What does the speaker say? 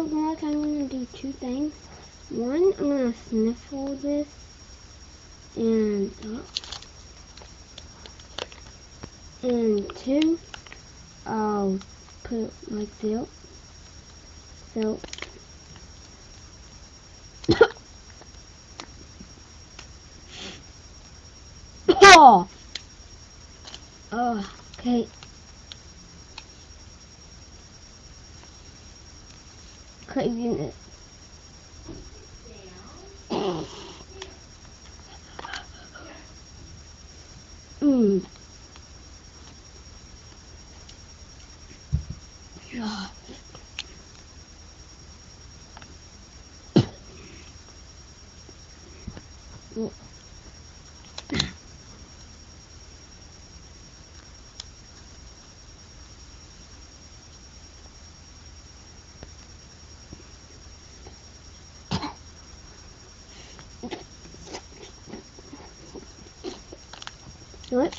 Mark, I'm going to do two things. One, I'm going to sniffle this, and two, I'll put it like this. So, oh, okay. Craziness. Yeah. What?